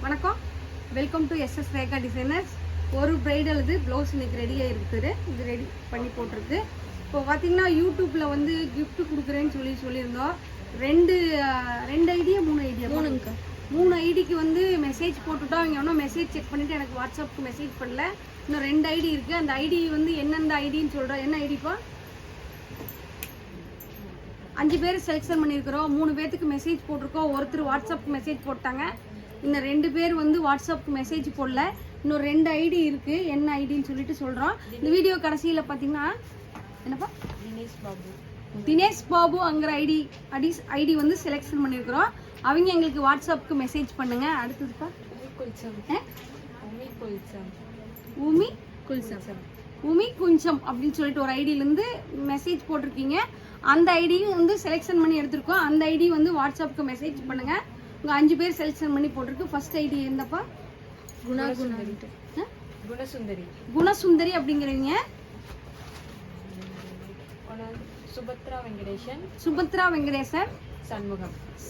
வணக்கம், welcome to SS Rekha designers. ஒரு bridal blouse இன்னைக்கு ரெடியாக இருக்குது. இது ரெடி பண்ணி போட்டிருக்கு. இப்போ பார்த்தீங்கன்னா யூடியூப்பில் வந்து கிஃப்ட் கொடுக்குறேன்னு சொல்லியிருந்தோம். ரெண்டு ஐடியா மூணு ஐடிக்கு வந்து மெசேஜ் போட்டுட்டோம். அவங்க ஒன்றும் மெசேஜ் செக் பண்ணிவிட்டு எனக்கு வாட்ஸ்அப்புக்கு மெசேஜ் பண்ணல. இன்னும் 2 ஐடி இருக்குது. அந்த ஐடி வந்து எந்தெந்த ஐடின்னு சொல்கிறோம். என்ன ஐடிப்பா? 5 பேர் செலெக்ஷன் பண்ணியிருக்கிறோம். 3 பேர்த்துக்கு மெசேஜ் போட்டிருக்கோம். ஒருத்தர் வாட்ஸ்அப்புக்கு மெசேஜ் போட்டாங்க. இன்னும் 2 பேர் வந்து வாட்ஸ்அப்புக்கு மெசேஜ் போடல. இன்னும் 2 ஐடி இருக்குது. என்ன ஐடின்னு சொல்லிட்டு சொல்கிறோம். இந்த வீடியோ கடைசியில் பார்த்தீங்கன்னா என்னப்பா, தினேஷ் பாபு அங்கிற ஐடி வந்து செலெக்ஷன் பண்ணியிருக்கிறோம். அவங்க எங்களுக்கு வாட்ஸ்அப்புக்கு மெசேஜ் பண்ணுங்க. அடுத்ததுப்பா உமி குஞ்சம் அப்படின்னு சொல்லிட்டு ஒரு ஐடியிலேருந்து மெசேஜ் போட்டிருக்கீங்க. அந்த ஐடியும் வந்து செலெக்ஷன் பண்ணி எடுத்திருக்கோம். அந்த ஐடி வந்து வாட்ஸ்அப்புக்கு மெசேஜ் பண்ணுங்கள். உங்கள் 5 பேர் செலெக்ஷன் பண்ணி போட்டிருக்கு. First ID எந்தப்பா? குணசுந்தரி அப்படிங்கிறவங்க. சுபத்ரா வெங்கடேசன்,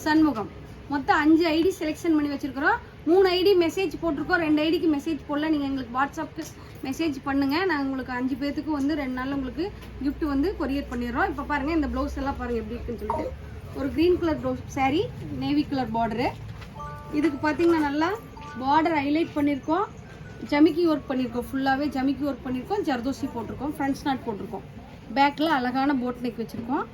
சண்முகம். மொத்தம் 5 ஐடி செலெக்ஷன் பண்ணி வச்சிருக்கிறோம். 3 ஐடி மெசேஜ் போட்டிருக்கோம். 2 ஐடிக்கு மெசேஜ் போடல. நீங்கள் எங்களுக்கு வாட்ஸ்அப்புக்கு மெசேஜ் பண்ணுங்கள். நாங்கள் உங்களுக்கு 5 பேர்த்துக்கு வந்து 2 நாளில் உங்களுக்கு கிஃப்ட் வந்து கொரியர் பண்ணிடுறோம். இப்போ பாருங்கள், இந்த ப்ளவுஸ் எல்லாம் பாருங்கள் எப்படி இருக்குன்னு சொல்லிட்டு. ஒரு green colour blouse sari, navy colour border. இதுக்கு பார்த்தீங்கன்னா நல்லா பார்டர் ஹைலைட் பண்ணியிருக்கோம். ஜமிக்கி ஒர்க் பண்ணியிருக்கோம். ஃபுல்லாகவே ஜமிக்கி ஒர்க் பண்ணியிருக்கோம். ஜர்தோசி போட்டிருக்கோம். ஃப்ரண்ட் ஸ்னாட் போட்டிருக்கோம். பேக்கில் அழகான போட் நெக் வச்சுருக்கோம்.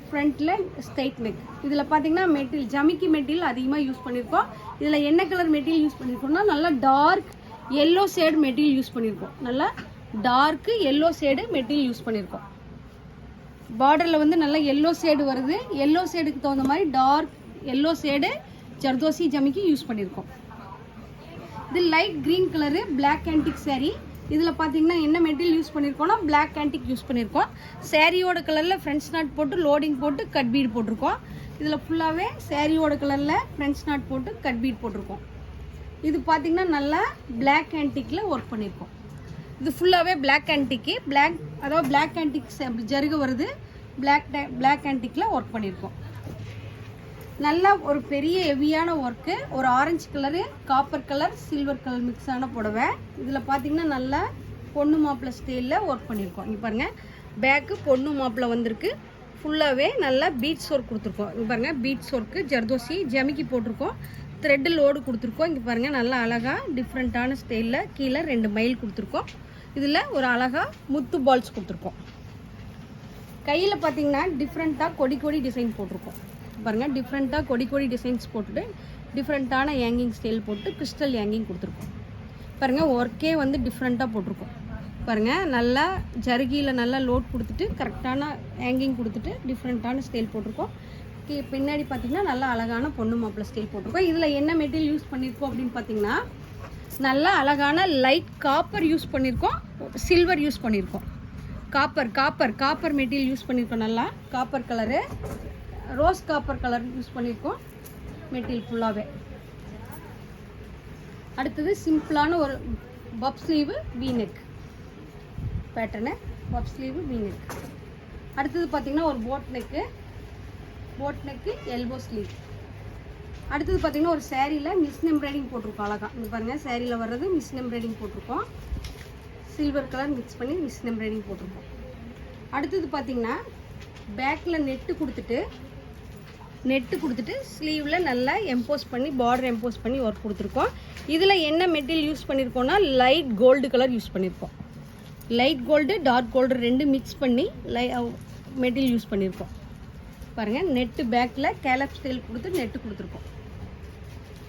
ஃப்ரண்ட்டில் ஸ்ட்ரைட் நெக். இதில் பார்த்தீங்கன்னா மெட்டீரியல் ஜமிக்கி மெட்டீரியல் அதிகமாக யூஸ் பண்ணியிருக்கோம். இதில் என்ன கலர் மெட்டீரியல் யூஸ் பண்ணியிருக்கோம்னா நல்லா dark yellow shade material use பண்ணியிருக்கோம். நல்லா dark yellow shade material use பண்ணியிருக்கோம். பார்டரில் வந்து நல்லா எல்லோ ஷேடு வருது. எல்லோ ஷேடுக்கு தகுந்த மாதிரி டார்க் எல்லோ ஷேடு ஜர்தோசி ஜமிக்கி யூஸ் பண்ணியிருக்கோம். இது light green colour black antique sari. இதில் பார்த்தீங்கன்னா என்ன மெட்டீரியல் யூஸ் பண்ணியிருக்கோம்னா பிளாக் ஆன்டிக் யூஸ் பண்ணியிருக்கோம். சாரியோட கலரில் ஃப்ரண்ட் நாட் போட்டு லோடிங் போட்டு கட் பீட் போட்டிருக்கோம். இதில் ஃபுல்லாகவே சாரியோட கலரில் ஃப்ரண்ட் நாட் போட்டு கட் பீட் போட்டிருக்கோம். இது பார்த்தீங்கன்னா நல்லா பிளாக் ஆன்டிக்கில் ஒர்க் பண்ணியிருக்கோம். இது ஃபுல்லாகவே பிளாக் ஆன்டிக்கு அதாவது பிளாக் ஆன்டிக் ஜருகு வருது. பிளாக் ஆன்டிக்கில் ஒர்க் பண்ணியிருக்கோம். நல்லா ஒரு பெரிய ஹெவியான ஒர்க்கு. ஒரு orange colour, copper colour, silver colour மிக்ஸான புடவை. இதில் பார்த்தீங்கன்னா நல்லா பொண்ணு மாப்பிள்ளை ஸ்டைலில் ஒர்க் பண்ணியிருக்கோம். இங்கே பாருங்கள், பேக்கு பொண்ணு மாப்பிள்ளை வந்திருக்கு. ஃபுல்லாகவே நல்லா பீட்ஸ் ஒர்க் கொடுத்துருக்கோம். இங்கே பாருங்கள், பீட்ஸ் ஒர்க்கு ஜர்தோசி ஜமிக்கி போட்டிருக்கோம். த்ரெட்டு லோடு கொடுத்துருக்கோம். இங்கே பாருங்கள், நல்லா அழகாக டிஃப்ரெண்ட்டான ஸ்டைலில் கீழே 2 மைல் கொடுத்துருக்கோம். இதில் ஒரு அழகாக முத்து பால்ஸ் கொடுத்துருக்கோம். கையில் பார்த்தீங்கன்னா டிஃப்ரெண்ட்டாக கொடி டிசைன் போட்டிருக்கோம். பாருங்கள், டிஃப்ரெண்ட்டாக கொடி டிசைன்ஸ் போட்டுட்டு டிஃப்ரெண்ட்டான ஹேங்கிங் ஸ்டைல் போட்டு கிறிஸ்டல் ஹேங்கிங் கொடுத்துருக்கோம். பாருங்கள், ஒர்க்கே வந்து டிஃப்ரெண்ட்டாக போட்டிருக்கோம். பாருங்கள், நல்லா ஜருகியில் நல்லா லோட் கொடுத்துட்டு கரெக்டான ஹேங்கிங் கொடுத்துட்டு டிஃப்ரெண்ட்டான ஸ்டைல் போட்டிருக்கோம். பின்னாடி பார்த்தீங்கன்னா நல்லா அழகான பொண்ணு மாப்பிள்ளை ஸ்டைல் போட்டிருக்கோம். இதில் என்ன மெட்டீரியல் யூஸ் பண்ணியிருக்கோம் அப்படின்னு பார்த்தீங்கன்னா நல்லா அழகான லைட் காப்பர் யூஸ் பண்ணியிருக்கோம். சில்வர் யூஸ் பண்ணியிருக்கோம். காப்பர் மெட்டீரியல் யூஸ் பண்ணியிருக்கோம். நல்லா copper colour, rose copper colour use பண்ணியிருக்கோம் மெட்டீரியல் ஃபுல்லாகவே. அடுத்தது சிம்பிளான ஒரு பப் ஸ்லீவு வீநெக் பேட்டர்னு. பப் ஸ்லீவு வீநெக். அடுத்தது பார்த்திங்கன்னா ஒரு போட் நெக்கு எல்போ ஸ்லீவ். அடுத்தது பார்த்திங்கன்னா ஒரு சேரீயில் மிஸ் எம்ப்ராய்டிங் போட்டிருக்கோம். அழகாக இங்கே பாருங்கள், சேரீயில் வர்றது மிஸ் எம்ப்ராய்டிங் போட்டிருக்கோம். சில்வர் கலர் மிக்ஸ் பண்ணி மிஸ் எம்ப்ராய்டிங் போட்டிருக்கோம். அடுத்தது பார்த்திங்கன்னா பேக்கில் நெட்டு கொடுத்துட்டு ஸ்லீவில் நல்லா எம்போஸ் பண்ணி பார்டர் எம்போஸ் பண்ணி ஒர்க் கொடுத்துருக்கோம். இதில் என்ன மெட்டீரியல் யூஸ் பண்ணியிருக்கோம்னா லைட் கோல்டு கலர் யூஸ் பண்ணியிருக்கோம். Light gold dark gold 2 mix பண்ணி மெட்டீரியல் யூஸ் பண்ணியிருக்கோம். பாருங்கள், நெட்டு பேக்கில் கேலப் ஸ்டைல் கொடுத்து நெட்டு கொடுத்துருக்கோம்.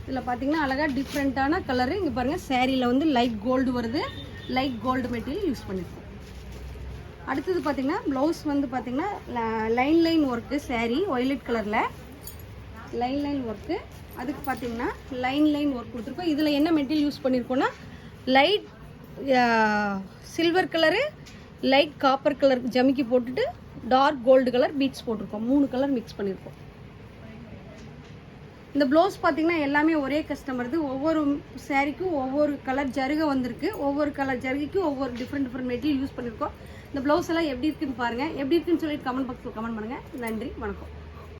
இதில் பார்த்தீங்கன்னா அழகாக டிஃப்ரெண்ட்டான கலரு. இங்கே பாருங்கள், சேரீயில் வந்து லைட் கோல்டு வருது. லைட் கோல்டு மெட்டீரியல் யூஸ் பண்ணியிருக்கோம். அடுத்தது பார்த்திங்கன்னா ப்ளவுஸ் வந்து பார்த்திங்கன்னா லைன் ஒர்க்கு சாரீ ஒய்லட் கலரில் லைன் ஒர்க்கு. அதுக்கு பார்த்திங்கன்னா லைன் ஒர்க் கொடுத்துருக்கோம். இதில் என்ன மெட்டீரியல் யூஸ் பண்ணியிருக்கோன்னா light silver colour, light copper colour ஜமிக்கி போட்டுட்டு டார்க் கோல்டு கலர் பீட்ஸ் போட்டிருக்கோம். 3 கலர் மிக்ஸ் பண்ணியிருக்கோம். இந்த ப்ளவுஸ் பார்த்திங்கன்னா எல்லாமே ஒரே கஸ்டமர். ஒவ்வொரு சாரீக்கும் ஒவ்வொரு கலர் ஜருகை வந்திருக்கு. ஒவ்வொரு கலர் ஜருகைக்கும் ஒவ்வொரு டிஃப்ரெண்ட் மெட்டீரியல் யூஸ் பண்ணியிருக்கோம். இந்த ப்ளவுஸ் எல்லாம் எப்படி இருக்குன்னு பாருங்கள். எப்படி இருக்குன்னு சொல்லிட்டு கமெண்ட் பாக்ஸில் கமெண்ட் பண்ணுங்கள். நன்றி, வணக்கம்.